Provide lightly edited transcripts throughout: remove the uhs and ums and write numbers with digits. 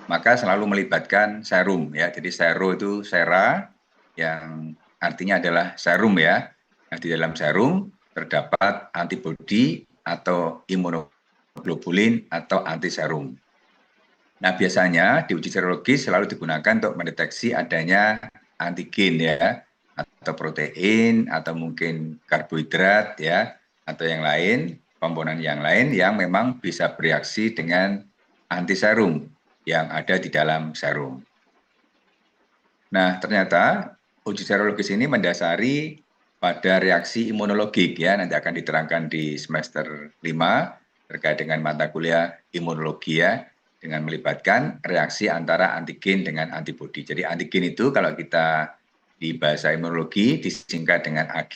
maka selalu melibatkan serum ya. Jadi sero itu sera yang artinya adalah serum ya. Nah, di dalam serum terdapat antibodi atau imunoglobulin atau antiserum. Nah, biasanya di uji serologis selalu digunakan untuk mendeteksi adanya antigen ya, atau protein, atau mungkin karbohidrat ya, atau yang lain, komponen yang lain yang memang bisa bereaksi dengan antiserum yang ada di dalam serum. Nah, ternyata uji serologis ini mendasari pada reaksi imunologik ya, nanti akan diterangkan di semester 5 terkait dengan mata kuliah imunologi ya, dengan melibatkan reaksi antara antigen dengan antibodi. Jadi antigen itu kalau kita di bahasa imunologi disingkat dengan AG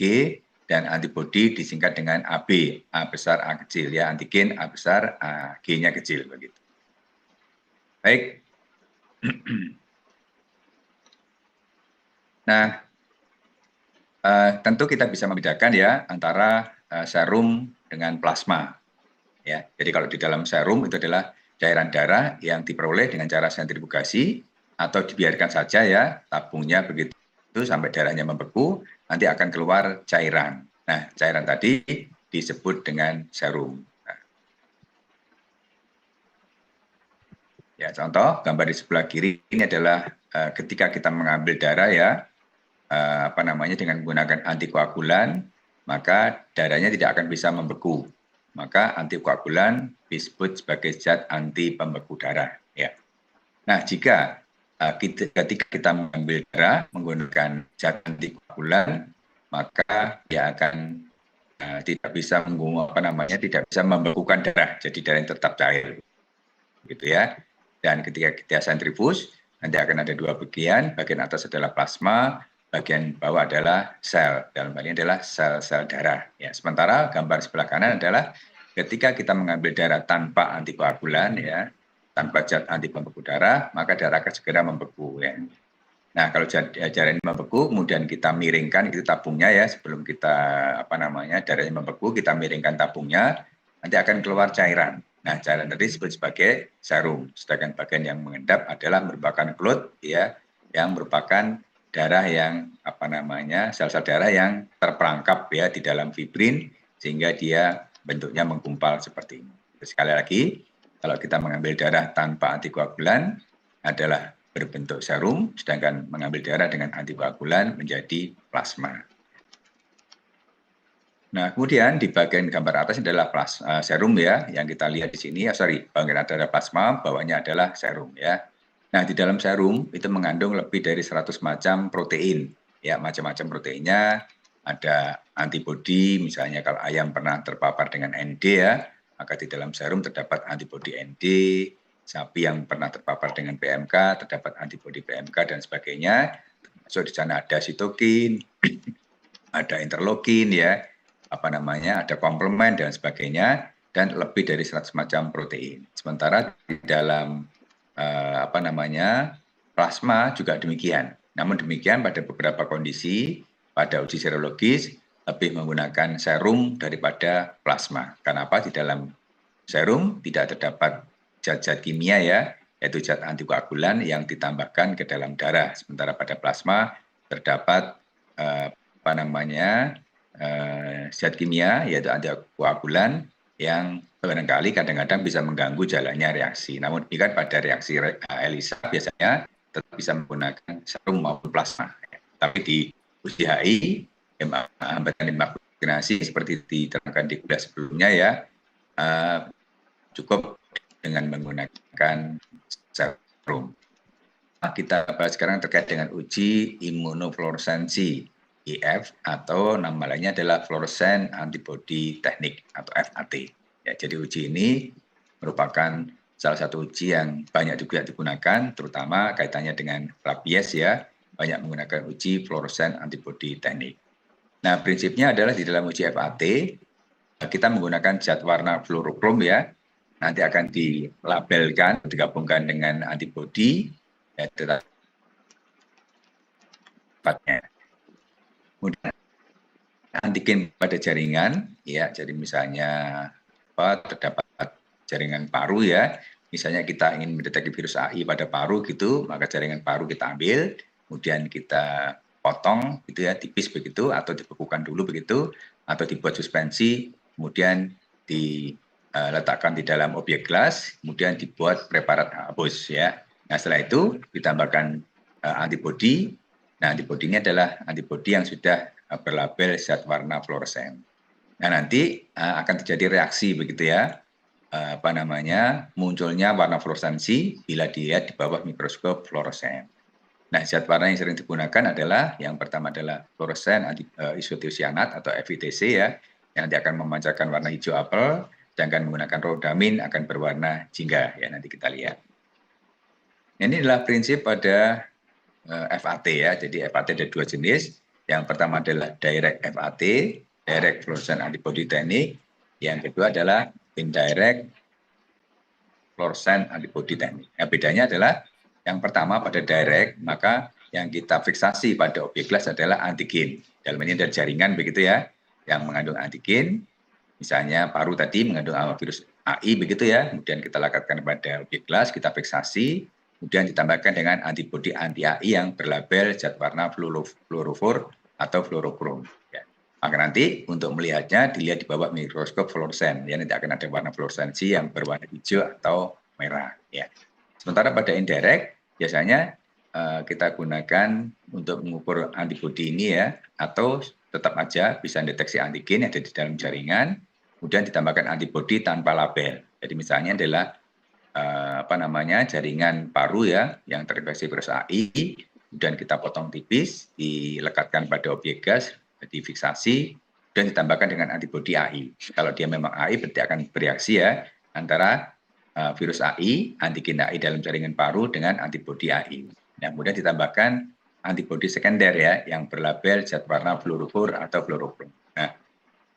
dan antibodi disingkat dengan AB, A besar A kecil ya, antigen A besar A G-nya kecil begitu. Baik. Nah, tentu kita bisa membedakan ya antara serum dengan plasma. Ya, jadi kalau di dalam serum itu adalah cairan darah yang diperoleh dengan cara sentrifugasi atau dibiarkan saja ya tabungnya begitu sampai darahnya membeku, nanti akan keluar cairan. Nah, cairan tadi disebut dengan serum. Nah, ya, contoh gambar di sebelah kiri ini adalah ketika kita mengambil darah ya, dengan menggunakan antikoagulan, maka darahnya tidak akan bisa membeku. Maka antikoagulan disebut sebagai zat anti pembeku darah. Ya. Nah, jika ketika kita mengambil darah menggunakan zat antikoagulan, maka dia akan tidak bisa tidak bisa membekukan darah, jadi darah yang tetap cair, gitu ya. Dan ketika kita sentrifus, nanti akan ada dua bagian atas adalah plasma, bagian bawah adalah sel, dalam hal ini adalah sel-sel darah. Ya, sementara gambar sebelah kanan adalah ketika kita mengambil darah tanpa antikoagulan, ya, tanpa zat anti pembeku darah, maka darah akan segera membeku. Ya. Nah, kalau darah ini membeku, kemudian kita miringkan itu tabungnya ya, sebelum kita darahnya membeku, kita miringkan tabungnya, nanti akan keluar cairan. Nah, cairan tadi disebut sebagai serum. Sedangkan bagian yang mengendap adalah merupakan clot ya, yang merupakan darah yang sel-sel darah yang terperangkap ya di dalam fibrin sehingga dia bentuknya menggumpal seperti ini. Sekali lagi, kalau kita mengambil darah tanpa antikoagulan adalah berbentuk serum, sedangkan mengambil darah dengan antikoagulan menjadi plasma. Nah, kemudian di bagian gambar atas adalah serum ya, yang kita lihat di sini. Bagian atas adalah plasma, bawahnya adalah serum ya. Nah, di dalam serum itu mengandung lebih dari 100 macam protein. Ya, macam-macam proteinnya. Ada antibodi, misalnya kalau ayam pernah terpapar dengan ND ya, maka di dalam serum terdapat antibodi ND. Sapi yang pernah terpapar dengan PMK terdapat antibodi PMK dan sebagainya. So di sana ada sitokin, ada interleukin ya, ada komplement dan sebagainya, dan lebih dari 100 macam protein. Sementara di dalam plasma juga demikian. Namun demikian pada beberapa kondisi pada uji serologis lebih menggunakan serum daripada plasma. Kenapa? Di dalam serum tidak terdapat zat-zat kimia ya, yaitu zat antikoagulan yang ditambahkan ke dalam darah. Sementara pada plasma terdapat zat kimia yaitu antikoagulan yang barangkali kadang-kadang bisa mengganggu jalannya reaksi. Namun demikian pada reaksi ELISA biasanya tetap bisa menggunakan serum maupun plasma. Tapi di uji HI, hambatan limbah vaksinasi seperti diterangkan di kuliah sebelumnya ya, cukup dengan menggunakan serum. Kita bahas sekarang terkait dengan uji imunofluoresensi IF atau nama lainnya adalah fluorescent antibody technique atau FAT. Ya, jadi uji ini merupakan salah satu uji yang banyak juga digunakan, terutama kaitannya dengan rabies ya, banyak menggunakan uji fluorescent antibody technique. Nah, prinsipnya adalah di dalam uji FAT kita menggunakan zat warna fluorokrom ya, nanti akan dilabelkan, digabungkan dengan antibodi, ya, tepatnya. Kemudian antigen pada jaringan, ya, jadi misalnya terdapat jaringan paru ya, misalnya kita ingin mendeteksi virus AI pada paru gitu, maka jaringan paru kita ambil, kemudian kita potong gitu ya, tipis begitu, atau dibekukan dulu begitu, atau dibuat suspensi, kemudian diletakkan di dalam objek gelas, kemudian dibuat preparat hapus ya. Nah setelah itu ditambahkan antibodi. Nah antibodi ini adalah antibodi yang sudah berlabel zat warna fluoresen. Nah nanti akan terjadi reaksi begitu ya, munculnya warna fluoresensi bila dilihat di bawah mikroskop fluoresen. Nah, zat warna yang sering digunakan adalah yang pertama adalah fluoresen isotiosianat atau FITC ya, yang nanti akan memancarkan warna hijau apel, sedangkan menggunakan rodamin akan berwarna jingga ya, nanti kita lihat. Ini adalah prinsip pada FAT ya. Jadi FAT ada dua jenis. Yang pertama adalah direct FAT, direct fluorescent antibody technique. Yang kedua adalah indirect fluorescent antibody technique. Nah, bedanya adalah yang pertama pada direct, maka yang kita fiksasi pada objek gelas adalah antigen. Dalam ini ada jaringan begitu ya, yang mengandung antigen. Misalnya paru tadi mengandung virus AI begitu ya, kemudian kita lekatkan pada objek gelas, kita fiksasi, kemudian ditambahkan dengan antibodi anti-AI yang berlabel zat warna fluorofor atau fluorokrom. Ya. Maka nanti untuk melihatnya dilihat di bawah mikroskop fluoresen, ya nanti akan ada warna fluoresensi yang berwarna hijau atau merah. Ya. Sementara pada indirect biasanya kita gunakan untuk mengukur antibodi ini ya, atau tetap aja bisa deteksi antigen yang ada di dalam jaringan, kemudian ditambahkan antibodi tanpa label. Jadi misalnya adalah jaringan paru ya yang terinfeksi virus AI, kemudian kita potong tipis, dilekatkan pada objek gas, difiksasi, dan ditambahkan dengan antibodi AI. Kalau dia memang AI berarti akan bereaksi ya antara virus AI, antigen AI dalam jaringan paru dengan antibodi AI. Nah, kemudian ditambahkan antibodi sekunder ya yang berlabel zat warna fluorofor atau fluorokrom. Nah,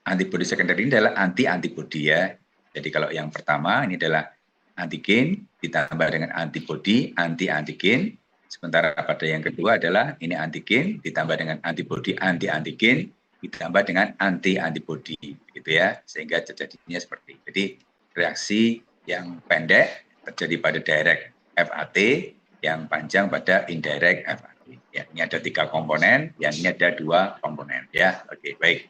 antibodi sekunder ini adalah anti-antibodi ya. Jadi kalau yang pertama ini adalah antigen ditambah dengan antibodi anti-antigen. Sementara pada yang kedua adalah ini antigen ditambah dengan antibodi anti-antigen ditambah dengan anti-antibodi gitu ya. Sehingga terjadinya seperti itu. Jadi reaksi yang pendek terjadi pada direct FAT, yang panjang pada indirect FAT. Ya, ini ada 3 komponen, yang ini ada 2 komponen ya. Oke, baik.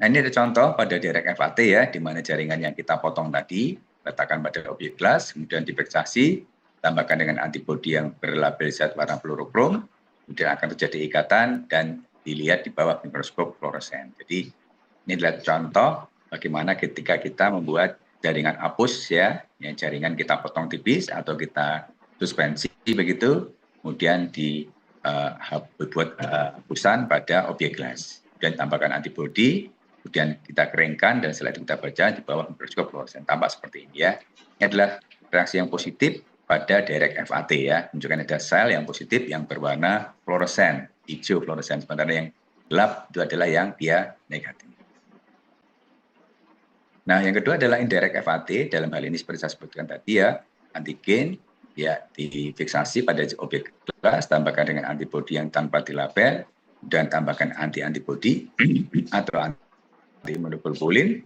Nah, ini ada contoh pada direct FAT ya, di mana jaringan yang kita potong tadi letakkan pada objek gelas, kemudian difiksasi, tambahkan dengan antibodi yang berlabel zat warna fluorokrom, kemudian akan terjadi ikatan dan dilihat di bawah mikroskop fluoresen. Jadi ini adalah contoh bagaimana ketika kita membuat jaringan apus ya, yang jaringan kita potong tipis atau kita suspensi begitu, kemudian dibuat hapusan pada objek gelas dan tambahkan antibodi, kemudian kita keringkan dan setelah itu kita baca di bawah mikroskop fluoresen, tampak seperti ini ya. Ini adalah reaksi yang positif pada direct FAT ya, menunjukkan ada sel yang positif yang berwarna fluoresen, hijau fluoresen, sementara yang gelap itu adalah yang dia negatif. Nah, yang kedua adalah indirect FAT, dalam hal ini seperti saya sebutkan tadi ya, antigen ya difiksasi pada objek gelas, tambahkan dengan antibodi yang tanpa dilabel, dan tambahkan anti-antibodi atau anti-immunoglobulin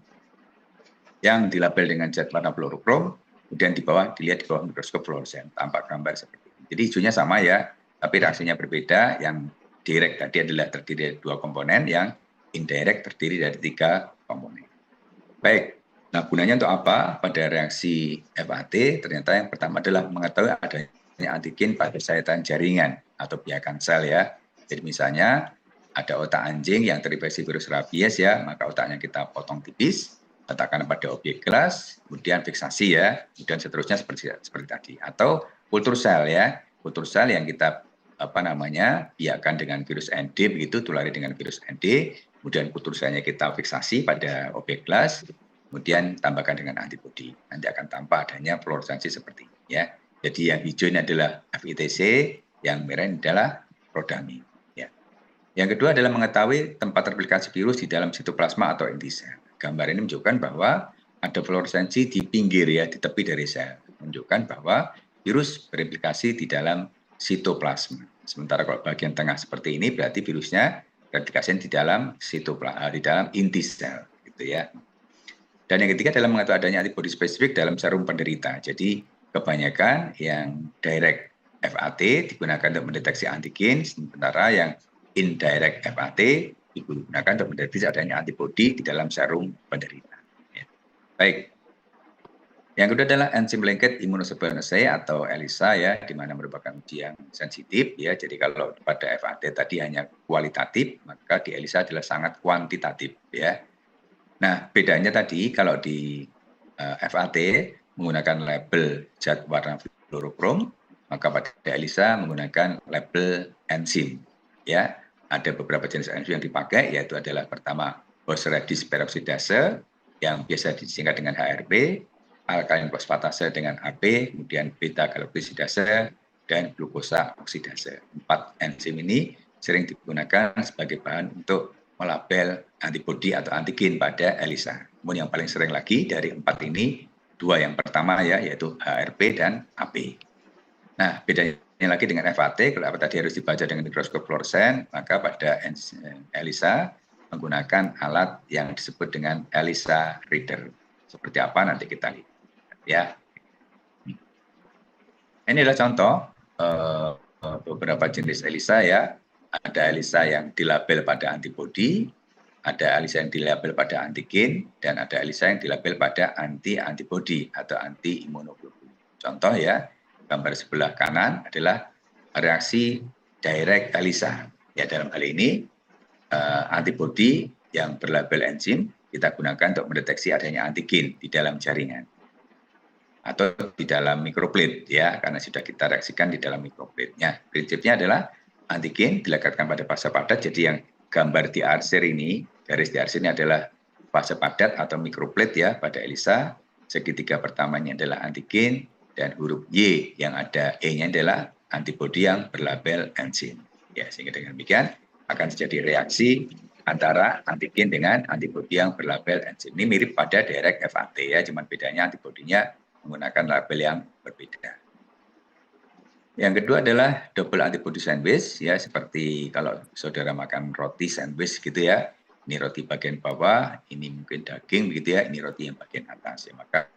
yang dilabel dengan zat warna fluorokrom, kemudian dilihat di bawah mikroskop fluoresen, tampak gambar seperti ini. Jadi hijaunya sama ya, tapi reaksinya berbeda. Yang direct tadi adalah terdiri dari 2 komponen, yang indirect terdiri dari 3 komponen. Baik, nah gunanya untuk apa pada reaksi FAT? Ternyata yang pertama adalah mengetahui adanya antigen pada sayatan jaringan atau biakan sel ya. Jadi misalnya ada otak anjing yang terinfeksi virus rabies ya, maka otaknya kita potong tipis, letakkan pada objek gelas, kemudian fiksasi ya, kemudian seterusnya seperti tadi. Atau kultur sel ya, kultur sel yang kita biakan dengan virus ND begitu, tulari dengan virus ND, kemudian kultur selnya kita fiksasi pada objek gelas, kemudian tambahkan dengan antibodi. Nanti akan tampak adanya fluoresensi seperti ini ya. Jadi yang hijau ini adalah FITC, yang merah ini adalah rodamin. Ya. Yang kedua adalah mengetahui tempat replikasi virus di dalam sitoplasma atau inti sel. Gambar ini menunjukkan bahwa ada fluoresensi di pinggir ya, di tepi dari sel. Menunjukkan bahwa virus bereplikasi di dalam sitoplasma. Sementara kalau bagian tengah seperti ini berarti virusnya replikasi di dalam sitoplasma, di dalam inti sel gitu ya. Dan yang ketiga adalah mengatur adanya antibodi spesifik dalam serum penderita. Jadi kebanyakan yang direct FAT digunakan untuk mendeteksi antigen, sementara yang indirect FAT digunakan untuk mendeteksi adanya antibodi di dalam serum penderita. Ya. Baik. Yang kedua adalah enzim linked immunosupplement assay atau ELISA ya, di mana merupakan uji yang sensitif ya. Jadi kalau pada FAT tadi hanya kualitatif, maka di ELISA adalah sangat kuantitatif ya. Nah, bedanya tadi kalau di FAT menggunakan label zat warna fluorokrom, maka pada ELISA menggunakan label enzim ya. Ada beberapa jenis enzim yang dipakai, yaitu adalah pertama Bose-Radish peroxidase yang biasa disingkat dengan HRP, alkaline fosfatase dengan AP, kemudian beta galactosidase, dan glukosa oksidase. 4 enzim ini sering digunakan sebagai bahan untuk melabel antibodi atau antigen pada ELISA. Namun yang paling sering lagi dari 4 ini, 2 yang pertama ya, yaitu HRP dan AP. Nah, bedanya lagi dengan FAT, kalau tadi harus dibaca dengan mikroskop fluoresen, maka pada ELISA menggunakan alat yang disebut dengan ELISA reader. Seperti apa nanti kita lihat. Ya, ini adalah contoh beberapa jenis ELISA ya. Ada ELISA yang dilabel pada antibodi, ada ELISA yang dilabel pada antigen, dan ada ELISA yang dilabel pada anti-antibodi atau anti-imunoglobulin. Contoh ya, gambar sebelah kanan adalah reaksi direct ELISA. Ya, dalam hal ini antibodi yang berlabel enzim kita gunakan untuk mendeteksi adanya antigen di dalam jaringan atau di dalam mikroplate ya, karena sudah kita reaksikan di dalam mikroplate-nya. Prinsipnya adalah antigen dilekatkan pada fase padat, jadi yang gambar di arsir ini, garis di arsir ini adalah fase padat atau mikroplate ya pada ELISA. Segitiga pertamanya adalah antigen, dan huruf Y yang ada E-nya adalah antibodi yang berlabel enzim. Ya, sehingga dengan demikian akan terjadi reaksi antara antigen dengan antibodi yang berlabel enzim. Ini mirip pada direct FAT ya, cuma bedanya antibodinya menggunakan label yang berbeda. Yang kedua adalah double antibody sandwich ya, seperti kalau saudara makan roti sandwich gitu ya. Ini roti bagian bawah, ini mungkin daging begitu ya, ini roti yang bagian atas ya. Maka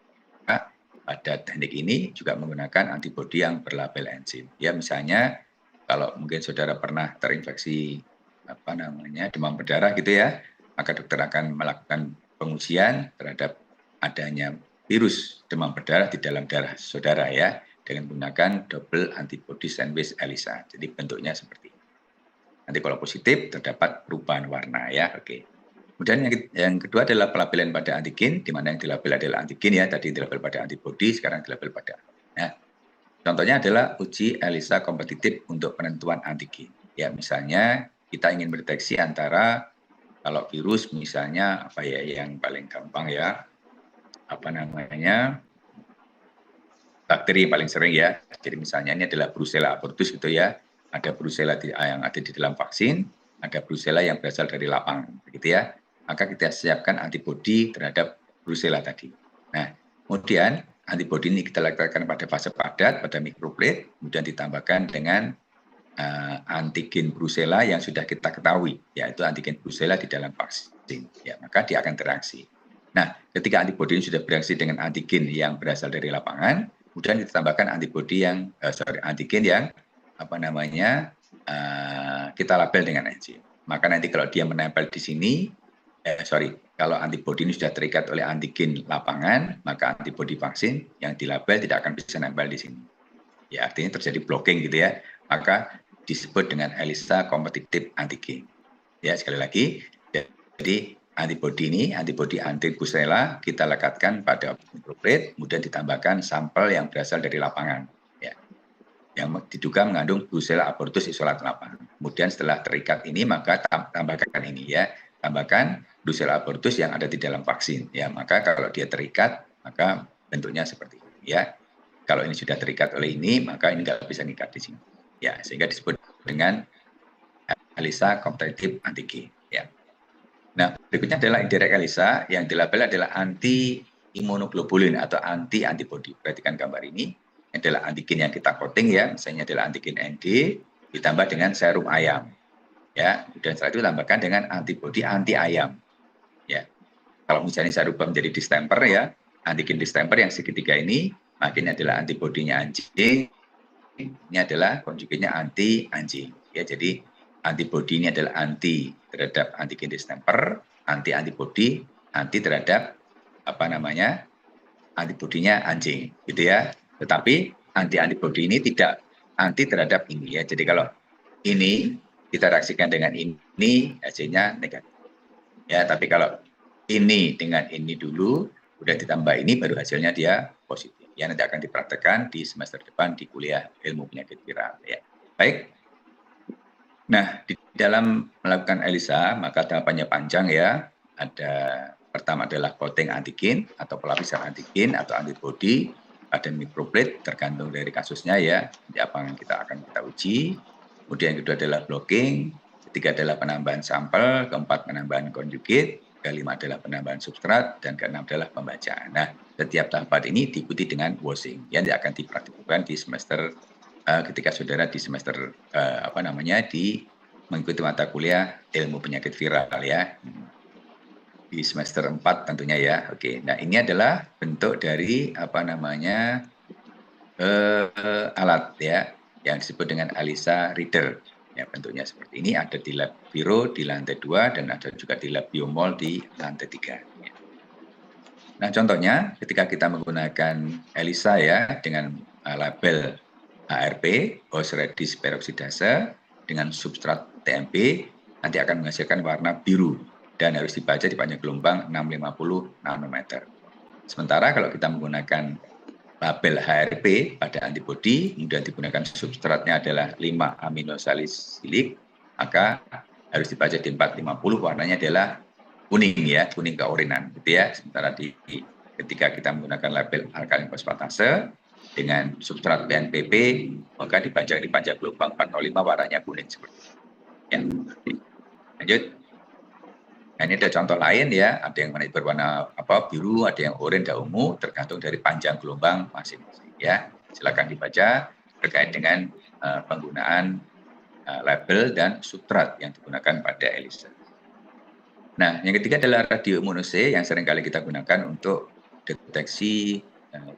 pada teknik ini juga menggunakan antibodi yang berlabel enzim. Ya, misalnya kalau mungkin saudara pernah terinfeksi demam berdarah gitu ya, maka dokter akan melakukan pengujian terhadap adanya virus demam berdarah di dalam darah saudara ya, dengan menggunakan double antibody sandwich ELISA. Jadi bentuknya seperti ini. Nanti kalau positif terdapat perubahan warna ya. Oke. Kemudian yang kedua adalah pelabelan pada antigen, di mana yang dilabel adalah antigen ya, tadi dilabel pada antibody, sekarang dilabel pada. Nah, contohnya adalah uji ELISA kompetitif untuk penentuan antigen. Ya, misalnya kita ingin mendeteksi antara kalau virus misalnya apa ya yang paling gampang ya, bakteri paling sering ya. Jadi misalnya ini adalah Brucella abortus gitu ya. Ada Brucella yang ada di dalam vaksin, ada Brucella yang berasal dari lapangan, begitu ya. Maka kita siapkan antibodi terhadap Brucella tadi. Nah, kemudian antibodi ini kita letakkan pada fase padat, pada mikroplate, kemudian ditambahkan dengan antigen Brucella yang sudah kita ketahui, yaitu antigen Brucella di dalam vaksin. Ya, maka dia akan bereaksi. Nah, ketika antibodi ini sudah bereaksi dengan antigen yang berasal dari lapangan, kemudian ditambahkan antibodi yang antigen yang kita label dengan enzim. Maka nanti kalau dia menempel di sini, kalau antibodi ini sudah terikat oleh antigen lapangan, maka antibodi vaksin yang dilabel tidak akan bisa nempel di sini. Ya, artinya terjadi blocking gitu ya. Maka disebut dengan ELISA kompetitif antigen. Ya, sekali lagi, jadi antibodi ini, antibodi anti Brucella kita lekatkan pada mikroplate, kemudian ditambahkan sampel yang berasal dari lapangan, ya, yang diduga mengandung Brucella abortus isolat lapangan. Kemudian setelah terikat ini, maka tambahkan ini ya, tambahkan Brucella abortus yang ada di dalam vaksin. Ya, maka kalau dia terikat, maka bentuknya seperti ini ya. Kalau ini sudah terikat oleh ini, maka ini nggak bisa ngikat di sini. Ya, sehingga disebut dengan ELISA kompetitif antigen. Ya. Nah, berikutnya adalah indirect ELISA yang dilabel adalah anti-imunoglobulin atau anti-antibody. Perhatikan gambar ini. Ini adalah antigen yang kita coating ya, misalnya adalah antigen ND ditambah dengan serum ayam. Ya, kemudian setelah itu tambahkan dengan antibody anti ayam. Ya. kalau misalnya saya rubah menjadi distemper ya, antigen distemper yang segitiga ini, maka ini adalah antibodinya anjing, ini adalah konjugatnya anti anjing. Ya, jadi antibodi ini adalah anti terhadap antigen distemper, anti antibodi, anti terhadap apa namanya antibodinya anjing, gitu ya. Tetapi anti antibodi ini tidak anti terhadap ini ya. Jadi kalau ini kita reaksikan dengan ini, hasilnya negatif. Ya, tapi kalau ini dengan ini dulu, udah ditambah ini, baru hasilnya dia positif. Ya, nanti akan dipraktekkan di semester depan di kuliah ilmu penyakit viral. Ya. Baik. Nah, di dalam melakukan ELISA, maka tahapannya panjang ya. Ada pertama adalah coating antigen atau pelapisan antigen atau antibodi pada microplate, tergantung dari kasusnya ya. Jadi apa yang kita akan uji. Kemudian yang kedua adalah blocking, ketiga adalah penambahan sampel, keempat penambahan konjugate, kelima adalah penambahan substrat, dan keenam adalah pembacaan. Nah, setiap tahapan ini diikuti dengan washing yang akan dipraktikkan di semester ketika saudara di semester di mengikuti mata kuliah ilmu penyakit viral ya. Di semester 4 tentunya ya. Oke. Nah, ini adalah bentuk dari alat ya yang disebut dengan ELISA reader. Ya, bentuknya seperti ini, ada di lab Viro di lantai 2 dan ada juga di lab Biomol di lantai 3. Ya. Nah, contohnya ketika kita menggunakan ELISA ya dengan label HRP, host radius peroksidase, dengan substrat TMP, nanti akan menghasilkan warna biru dan harus dibaca di panjang gelombang 650 nanometer. Sementara kalau kita menggunakan label HRP pada antibodi, kemudian digunakan substratnya adalah 5 aminosalisilik, maka harus dibaca di 450, warnanya adalah kuning ya, kuning keorinan gitu ya. Sementara ketika kita menggunakan label alkalin fosfatase dengan substrat PNPP, maka dibaca di panjang gelombang 405 warnanya kuning seperti itu. Ya. Lanjut. Nah, ini ada contoh lain ya, ada yang berwarna biru, ada yang oranye dan ungu, tergantung dari panjang gelombang masing-masing ya. Silakan dibaca terkait dengan penggunaan label dan substrat yang digunakan pada ELISA. Nah, yang ketiga adalah radioimmunose yang seringkali kita gunakan untuk deteksi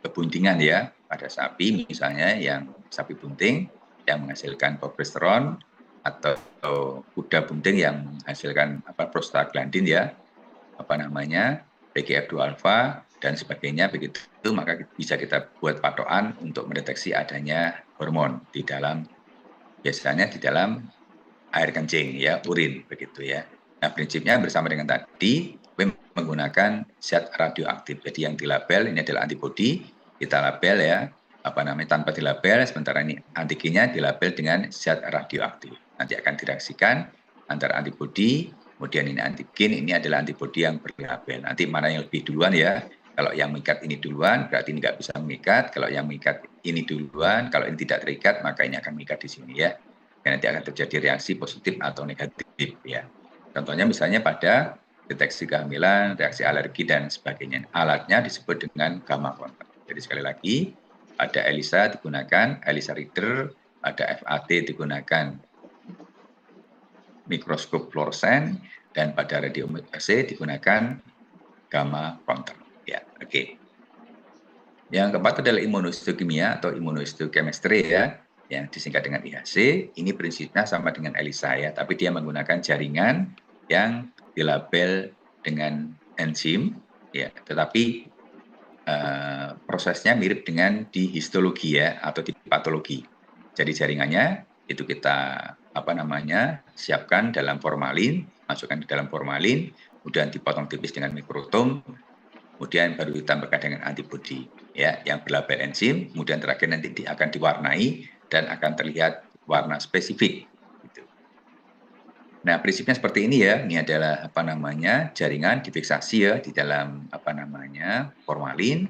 kebuntingan ya pada sapi, misalnya yang sapi bunting yang menghasilkan progesteron atau kuda bunting yang menghasilkan prostaglandin ya, PGF2 alfa dan sebagainya, begitu maka bisa kita buat patokan untuk mendeteksi adanya hormon di dalam, biasanya di dalam air kencing ya, urin begitu ya. Nah, prinsipnya bersama dengan tadi menggunakan zat radioaktif. Jadi yang dilabel ini adalah antibodi, kita label ya, tanpa dilabel, sementara ini antigennya dilabel dengan zat radioaktif. Nanti akan direaksikan antara antibodi, kemudian ini antigen, ini adalah antibodi yang berlabel. Nanti mana yang lebih duluan ya, kalau yang mengikat ini duluan, berarti ini nggak bisa mengikat. Kalau yang mengikat ini duluan, kalau ini tidak terikat, maka ini akan mengikat di sini ya. Dan nanti akan terjadi reaksi positif atau negatif ya. Contohnya misalnya pada deteksi kehamilan, reaksi alergi dan sebagainya. Alatnya disebut dengan gamma counter. Jadi sekali lagi, pada ELISA digunakan ELISA reader, pada FAT digunakan mikroskop fluoresen, dan pada radioimmunose digunakan gamma counter. Ya, oke. Yang keempat adalah immunohistokimia atau immunohistochemistry ya, yang disingkat dengan IHC. Ini prinsipnya sama dengan ELISA ya, tapi dia menggunakan jaringan yang dilabel dengan enzim ya, tetapi prosesnya mirip dengan di histologi ya atau di patologi. Jadi jaringannya itu kita siapkan dalam formalin, masukkan ke dalam formalin, kemudian dipotong tipis dengan mikrotom, kemudian baru ditambahkan dengan antibodi ya yang berlabel enzim, kemudian terakhir nanti akan diwarnai dan akan terlihat warna spesifik gitu. Nah, prinsipnya seperti ini ya. Ini adalah jaringan difiksasi ya di dalam formalin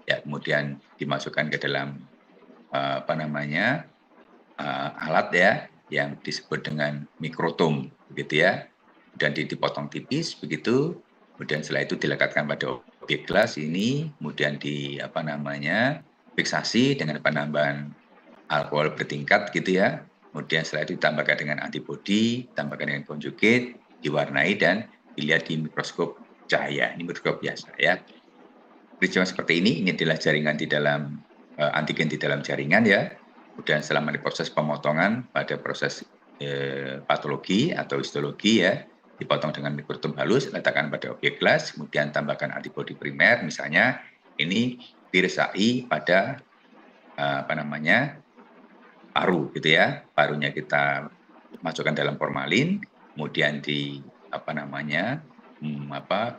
ya, kemudian dimasukkan ke dalam alat ya yang disebut dengan mikrotom begitu ya. Dan dipotong tipis begitu. Kemudian setelah itu dilekatkan pada objek gelas ini, kemudian fiksasi dengan penambahan alkohol bertingkat gitu ya. Kemudian setelah itu ditambahkan dengan antibodi, ditambahkan dengan konjugate, diwarnai dan dilihat di mikroskop cahaya. Ini mikroskop biasa ya. Peristiwa seperti ini adalah jaringan di dalam antigen di dalam jaringan ya. Kemudian selama di proses pemotongan pada proses patologi atau histologi ya, dipotong dengan mikrotom halus, letakkan pada objek gelas, kemudian tambahkan antibodi primer, misalnya ini diresai pada paru gitu ya. Parunya kita masukkan dalam formalin, kemudian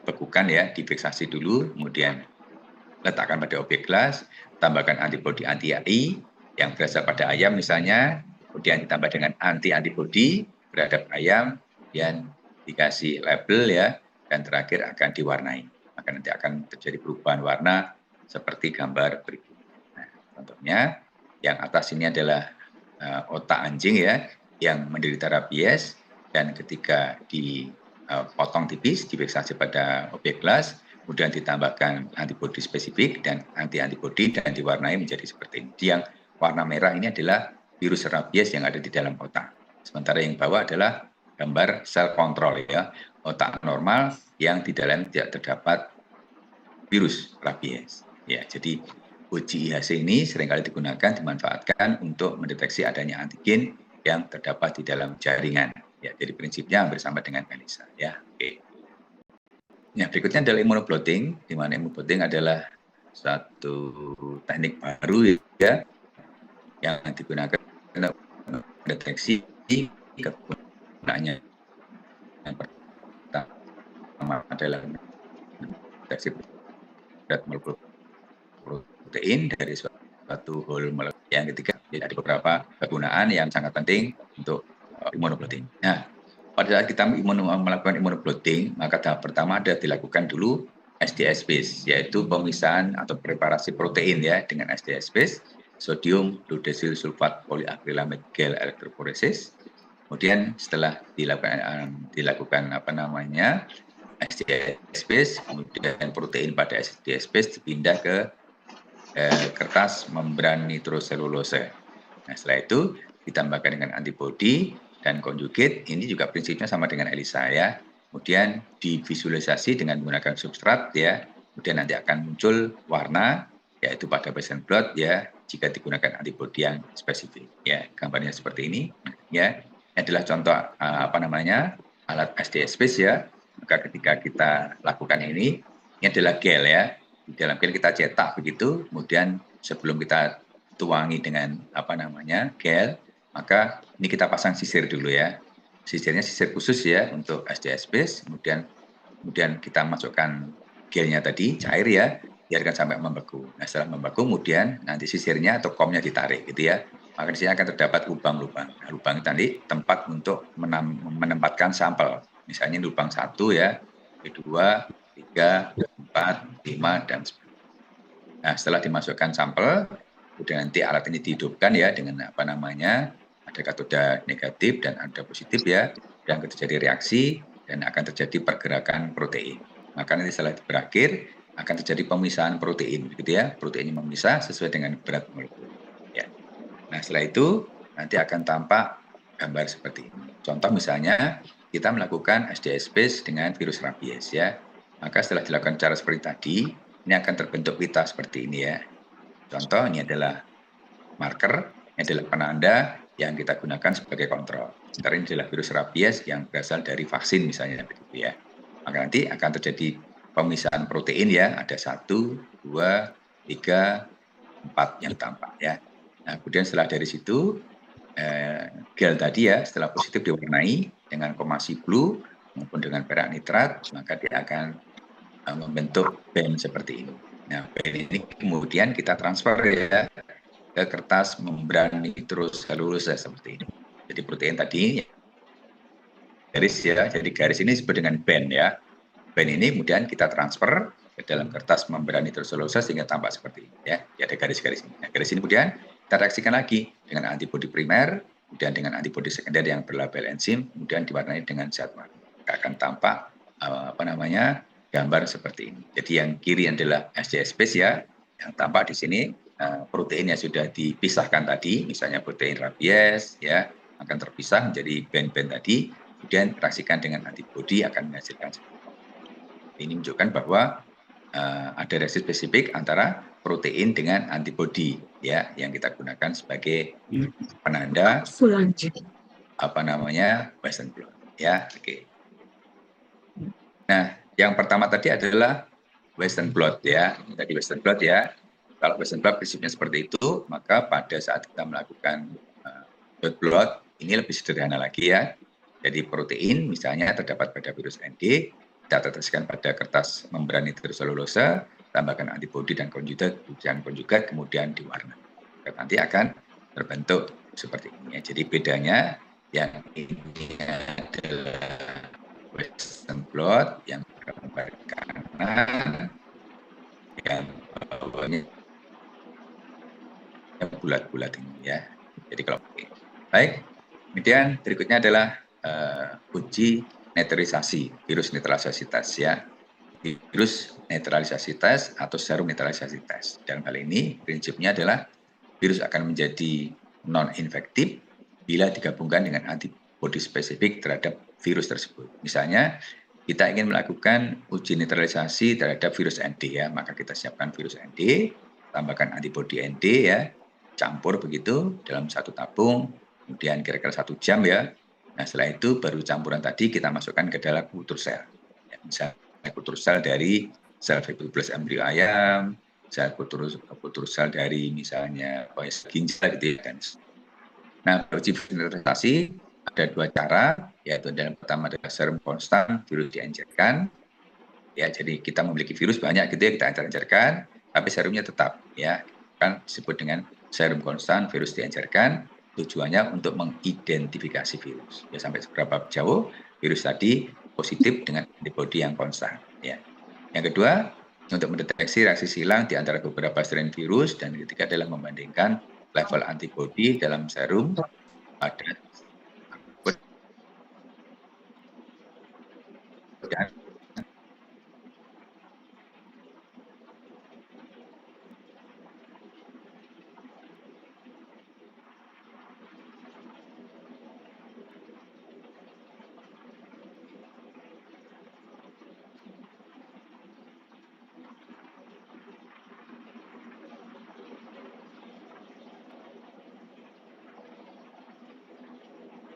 bekukan ya, difiksasi dulu, kemudian letakkan pada objek gelas, tambahkan antibodi anti-AI yang berasal pada ayam misalnya, kemudian ditambah dengan antibodi terhadap ayam, dan dikasih label ya, dan terakhir akan diwarnai. Maka nanti akan terjadi perubahan warna seperti gambar berikut. Nah, contohnya yang atas ini adalah otak anjing ya, yang menderita rabies, dan ketika dipotong tipis, difiksasi pada objek gelas, kemudian ditambahkan antibodi spesifik dan antibodi dan diwarnai menjadi seperti ini. Yang warna merah ini adalah virus rabies yang ada di dalam otak. Sementara yang bawah adalah gambar sel kontrol ya, otak normal yang di dalam tidak terdapat virus rabies. Ya, jadi uji IHC ini seringkali digunakan, dimanfaatkan untuk mendeteksi adanya antigen yang terdapat di dalam jaringan. Ya, jadi prinsipnya hampir sama dengan ELISA. Ya, oke. Nah, berikutnya adalah immunoblotting, di mana immunoblotting adalah satu teknik baru ya, yang digunakan untuk mendeteksi kegunaannya. Yang pertama adalah mendeteksi berat molekul protein dari suatu whole molekul. Yang ketiga, ada beberapa kegunaan yang sangat penting untuk immunoblotting. Nah, pada saat kita melakukan immunoblotting, maka tahap pertama ada dilakukan dulu SDS base, yaitu pemisahan atau preparasi protein ya dengan SDS base, sodium glucosil sulfat polyacrylamide gel electrophoresis. Kemudian setelah dilakukan SDS base, kemudian protein pada SDS base dipindah ke kertas membran nitroselulose. Nah, setelah itu ditambahkan dengan antibodi dan konjugate, ini juga prinsipnya sama dengan ELISA ya. Kemudian divisualisasi dengan menggunakan substrat ya. Kemudian nanti akan muncul warna, yaitu pada patient blood ya, jika digunakan antibodi yang spesifik. Ya, gambarnya seperti ini. Ya, ini adalah contoh alat SDS base ya. Maka ketika kita lakukan ini adalah gel ya. Di dalam gel kita cetak begitu, kemudian sebelum kita tuangi dengan gel, maka ini kita pasang sisir dulu ya. Sisirnya sisir khusus ya untuk SDS base, kemudian kita masukkan gelnya tadi, cair ya, biarkan sampai membeku. Nah, setelah membeku, kemudian nanti sisirnya atau komnya ditarik gitu ya. Maka di sini akan terdapat lubang-lubang. Nah, lubang tadi tempat untuk menempatkan sampel. Misalnya lubang 1 ya, 2, 3, 4, 5, dan 10. Nah, setelah dimasukkan sampel, kemudian nanti alat ini dihidupkan ya dengan ada katoda negatif dan ada positif ya, dan terjadi reaksi dan akan terjadi pergerakan protein. Maka nanti setelah berakhir akan terjadi pemisahan protein, gitu ya. Proteinnya memisah sesuai dengan berat molekul. Ya. Nah, setelah itu nanti akan tampak gambar seperti ini. Contoh misalnya kita melakukan SDS base dengan virus rabies ya. Maka setelah dilakukan cara seperti tadi, ini akan terbentuk pita seperti ini ya. Contoh ini adalah marker, ini adalah penanda yang kita gunakan sebagai kontrol. Sekarang ini adalah virus rabies yang berasal dari vaksin misalnya begitu ya. Maka nanti akan terjadi pemisahan protein ya, ada 1, 2, 3, 4 yang tampak ya. Nah, kemudian setelah dari situ gel tadi ya, setelah positif diwarnai dengan komasi blue maupun dengan perak nitrat, maka dia akan membentuk band seperti ini. Nah, band ini kemudian kita transfer ya ke kertas membran nitroselulose seperti ini. Jadi protein tadi garis ya, jadi garis ini disebut dengan band ya. Band ini kemudian kita transfer ke dalam kertas membran nitroselulose sehingga tampak seperti ini ya. Ada garis-garis ini. Nah, garis ini kemudian kita reaksikan lagi dengan antibodi primer, kemudian dengan antibodi sekunder yang berlabel enzim, kemudian diwarnai dengan zat warna. Akan tampak gambar seperti ini. Jadi yang kiri adalah SDS base ya, yang tampak di sini protein yang sudah dipisahkan tadi, misalnya protein rabies ya, akan terpisah menjadi band-band tadi, kemudian reaksikan dengan antibodi akan menghasilkan. Ini menunjukkan bahwa ada reaksi spesifik antara protein dengan antibodi ya yang kita gunakan sebagai penanda Western blot ya. Oke. Nah, yang pertama tadi adalah Western blot ya. Tadi Western blot ya. Kalau Western blot prinsipnya seperti itu, maka pada saat kita melakukan blood blot ini lebih sederhana lagi ya. Jadi protein misalnya terdapat pada virus ND, kita teteskan pada kertas membran nitroselulosa, tambahkan antibodi dan konjugat, kemudian diwarna. Nanti akan terbentuk seperti ini. Jadi bedanya yang ini adalah Western blot, yang gambar kanan, yang bawahnya bulat-bulat ini ya. Jadi kalau baik, kemudian berikutnya adalah uji netralisasi, virus netralisasi tes ya. Virus netralisasi tes atau serum netralisasi tes. Dalam hal ini prinsipnya adalah virus akan menjadi non-infektif bila digabungkan dengan antibodi spesifik terhadap virus tersebut. Misalnya kita ingin melakukan uji netralisasi terhadap virus ND ya, maka kita siapkan virus ND, tambahkan antibodi ND ya, campur begitu dalam satu tabung, kemudian kira-kira 1 jam ya. Nah setelah itu baru campuran tadi kita masukkan ke dalam kultur sel. Ya, misalnya kultur sel dari sel fibroblast embrio ayam, sel kultur sel dari misalnya ginjal gitu ya. Nah uji netralisasi ada 2 cara, yaitu yang pertama adalah serum konstan, virus diencerkan. Ya, jadi kita memiliki virus banyak gitu ya, kita encer-encerkan, tapi serumnya tetap ya, kan disebut dengan serum konstan, virus diencerkan. Tujuannya untuk mengidentifikasi virus. Ya, sampai seberapa jauh virus tadi positif dengan antibodi yang konstan. Ya. Yang kedua, untuk mendeteksi reaksi silang di antara beberapa strain virus, dan ketiga adalah membandingkan level antibodi dalam serum pada